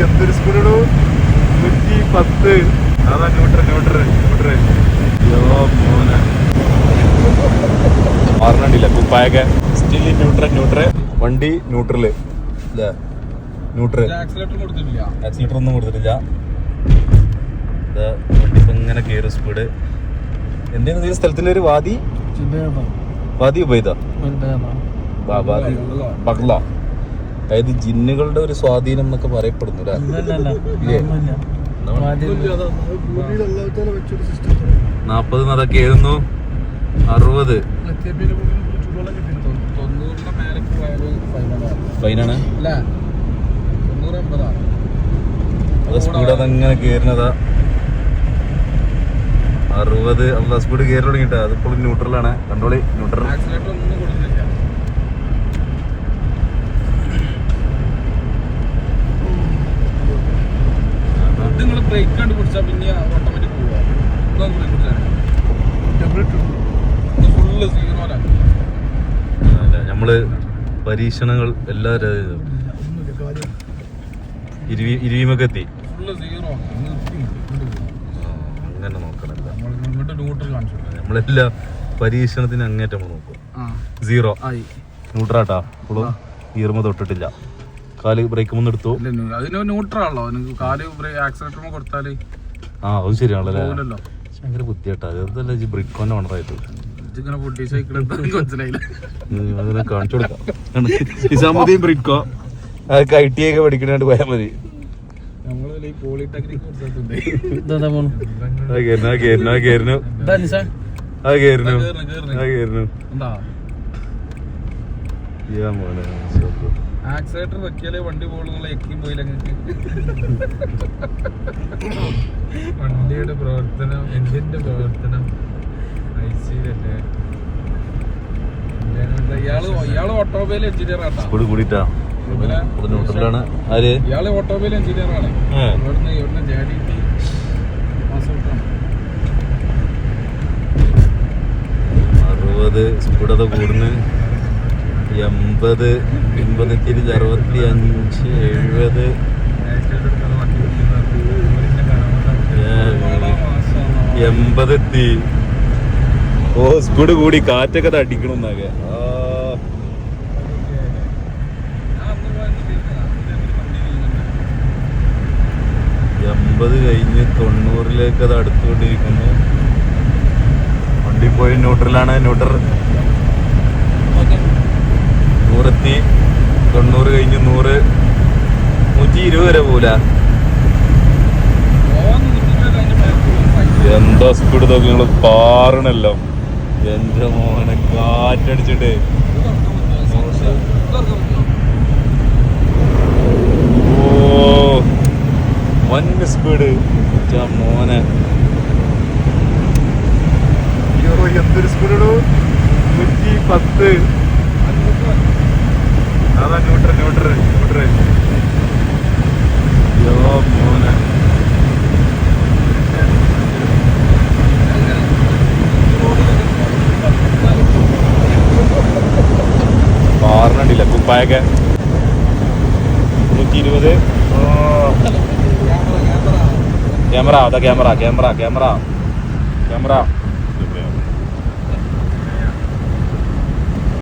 എന്തൊരു സ്പീഡോ 110. അതാ മാറണില്ല കുപ്പായൊക്കെ still neutral വണ്ടി ന്യൂട്രല് അല്ലേ? ന്യൂട്രൽ ആക്സിലേറ്റർ ഒന്നും കൊടുത്തിട്ടില്ല. വണ്ടി ഇപ്പൊ ഇങ്ങനെ കയറും സ്പീഡ്. എന്തെങ്കിലും സ്ഥലത്തിന്റെ ഒരു വാദി ഉപയോഗിത ബഗ്ല, അതായത് ജിന്നുകളുടെ ഒരു സ്വാധീനം എന്നൊക്കെ പറയപ്പെടുന്നു അല്ലേ? 40 അതൊക്കെ ആയിരുന്നു. 60 ഫൈനാണ്. അത് സ്പീഡ് അതങ്ങനെ കയറുന്നതാ. 60 അല്ല സ്പീഡ് കയറി തുടങ്ങിട്ടാ. അതിപ്പോൾ ന്യൂട്രലാണ്. കണ്ടോളി ന്യൂട്രൽ. ബ്രേക്ക് കണ്ടു പിടിച്ചാ പിന്നെ ഓട്ടോമാറ്റിക് പോവാ. നമ്മള് പരീക്ഷണങ്ങൾ എല്ലാരും ഇരുവിമൊക്കെ എത്തി. അങ്ങനെ നോക്കണല്ല, നമ്മളെല്ലാ പരീക്ഷണത്തിന് അങ്ങേറ്റം നോക്കും. 0 ന്യൂട്രാട്ടാ. ഇപ്പോഴും ഗിയർമ തൊട്ടിട്ടില്ല. കാല് ബ്രേക്ക് മുന്ന് എടുത്തു. ന്യൂട്രാണല്ലോ കാല് ആക്സിലേറ്റർ കൊടുത്താല്. അതും ശരിയാണല്ലോ. ഭയങ്കര ബുദ്ധിയാട്ടാ. അതല്ല ബ്രിക്കോന്റെ ഓണറായിട്ട് കാണിച്ചു കൊടുക്കാം. നിസാമുദ്ദീൻ ബ്രിക്കോ അതൊക്കെ ITI ഒക്കെ പഠിക്കണായിട്ട് പോയാൽ മതി. ആക്സിലേറ്റർ വെക്കിയാലേ വണ്ടി പോകുന്നുള്ള എക്കിയും പോയില്ല. വണ്ടിയുടെ പ്രവർത്തനം, എഞ്ചിന്റെ പ്രവർത്തനം ഐസിയിലല്ലേ. ഇയാള് ഓട്ടോമൊബൈൽ എഞ്ചിനീയർ ആട്ടാ. ഇയാള് ഓട്ടോമൊബൈൽ എഞ്ചിനീയർ ആണ്. ഇവിടുന്ന് JDT 60 സ്പീഡത കൂടുന്നു. 80 80 തിരിച്ച് 65 70 80 എത്തി. ഓ സ്പീഡ് കൂടി. കാറ്റൊക്കെ തട്ടിക്കണമെന്നാകെ. 80 കഴിഞ്ഞ് 90ലേക്ക് അത് അടുത്തുകൊണ്ടിരിക്കുന്നു. വണ്ടി പോയി ന്യൂട്രലാണ്. ന്യൂട്രൽ 100 എത്തി. 90 കഴിഞ്ഞ് 100 120 വരെ പോല. എന്താ സ്പീഡ് നോക്കി നിങ്ങള് പാറണല്ലോ. എന്റെ മോനെ കാറ്റടിച്ചിട്ട് വൻ സ്പീഡ് മോനെ. എന്തൊരു സ്പീഡോ 110. അതാ ന്യൂട്രൽ മോനെ. മാറണില്ല കുപ്പായൊക്കെ 120. ക്യാമറ